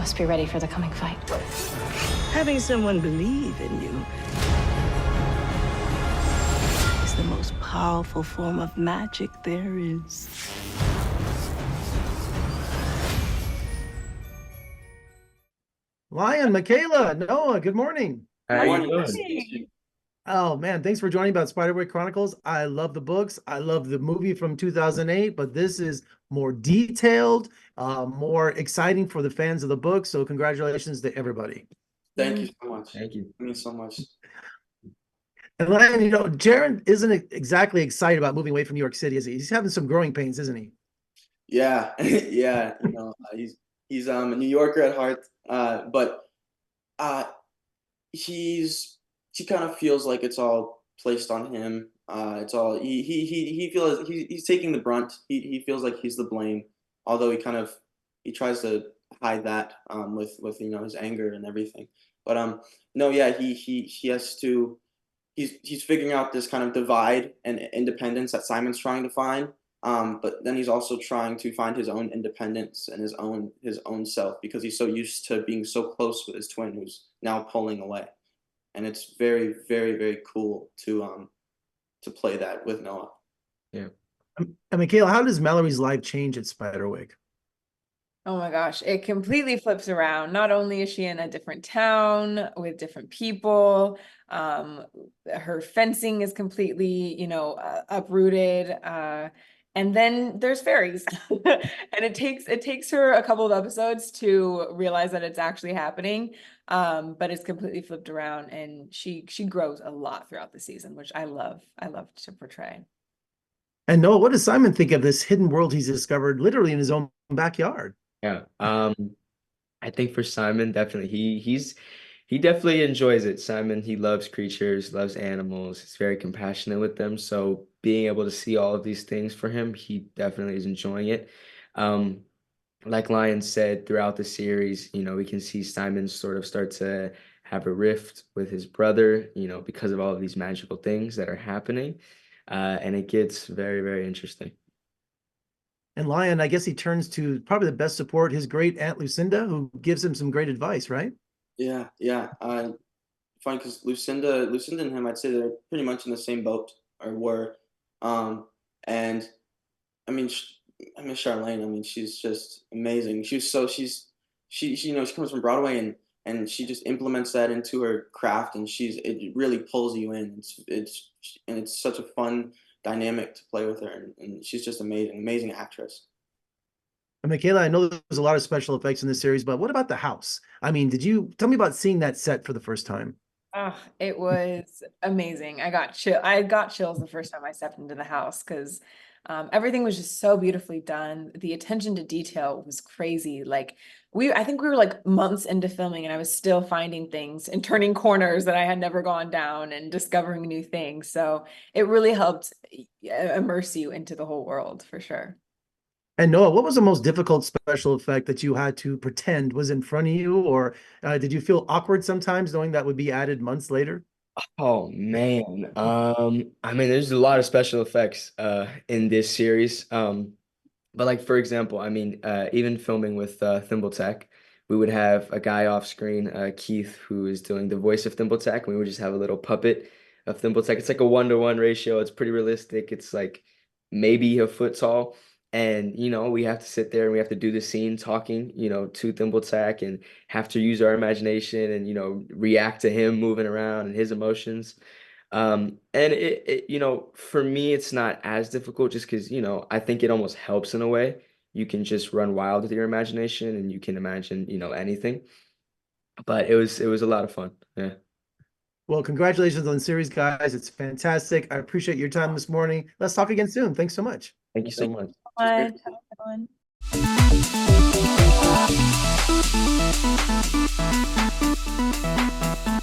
must be ready for the coming fight. Having someone believe in you is the most powerful form of magic there is. Lyon, Mychala, Noah, good morning. How you Morning. doing? Oh man, thanks for joining about Spiderwick Chronicles. I love the books. I love the movie from 2008, but this is more detailed, more exciting for the fans of the book. So congratulations to everybody. Thank you so much. Thank you. It means so much. And Lyon, Jaron isn't exactly excited about moving away from New York City, is he? He's having some growing pains, isn't he? Yeah, yeah. He's a New Yorker at heart, but she kind of feels like it's all placed on him. It's all he feels he's taking the brunt. He feels like he's the blame, although he tries to hide that with his anger and everything. But no, yeah, he has to. He's figuring out this kind of divide and independence that Simon's trying to find. But then he's also trying to find his own independence and his own self, because he's so used to being so close with his twin who's now pulling away. And it's very, very, very cool to play that with Noah. Yeah. And Mychala, how does Mallory's life change at Spiderwick? Oh my gosh, it completely flips around. Not only is she in a different town with different people, her fencing is completely, uprooted. And then there's fairies. And it takes her a couple of episodes to realize that it's actually happening. But it's completely flipped around, and she grows a lot throughout the season, which I love to portray. And Noah, what does Simon think of this hidden world he's discovered literally in his own backyard? Yeah. I think for Simon, definitely he definitely enjoys it. Simon, he loves creatures, loves animals. He's very compassionate with them. So being able to see all of these things for him, he definitely is enjoying it. Like Lyon said, throughout the series, we can see Simon sort of start to have a rift with his brother, because of all of these magical things that are happening. And it gets very, very interesting. And Lyon, I guess he turns to probably the best support, his great aunt Lucinda, who gives him some great advice, right? Yeah, yeah. Funny because Lucinda and him, I'd say they're pretty much in the same boat, or were. And I mean, Charlene. I mean, she's just amazing. She comes from Broadway, and she just implements that into her craft, and it really pulls you in. It's such a fun dynamic to play with her, and she's just amazing actress. And Mychala, I know there's a lot of special effects in this series, but what about the house? I mean, tell me about seeing that set for the first time? Oh, it was amazing. I got chills the first time I stepped into the house, because everything was just so beautifully done. The attention to detail was crazy. I think we were like months into filming, and I was still finding things and turning corners that I had never gone down and discovering new things. So it really helped immerse you into the whole world, for sure. And Noah, what was the most difficult special effect that you had to pretend was in front of you, or did you feel awkward sometimes knowing that would be added months later? Oh man. I mean, there's a lot of special effects in this series. But like for example, I mean, even filming with Thimbletack, we would have a guy off screen, Keith, who is doing the voice of Thimbletack, and we would just have a little puppet of Thimbletack. It's like a 1-to-1 ratio. It's pretty realistic. It's like maybe a foot tall. And, we have to sit there and we have to do the scene talking, to Thimbletack, and have to use our imagination and, react to him moving around and his emotions. And for me, it's not as difficult just because, I think it almost helps in a way. You can just run wild with your imagination and you can imagine, anything. But it was a lot of fun. Yeah. Well, congratulations on the series, guys. It's fantastic. I appreciate your time this morning. Let's talk again soon. Thanks so much. Thank you so much. Have a good one.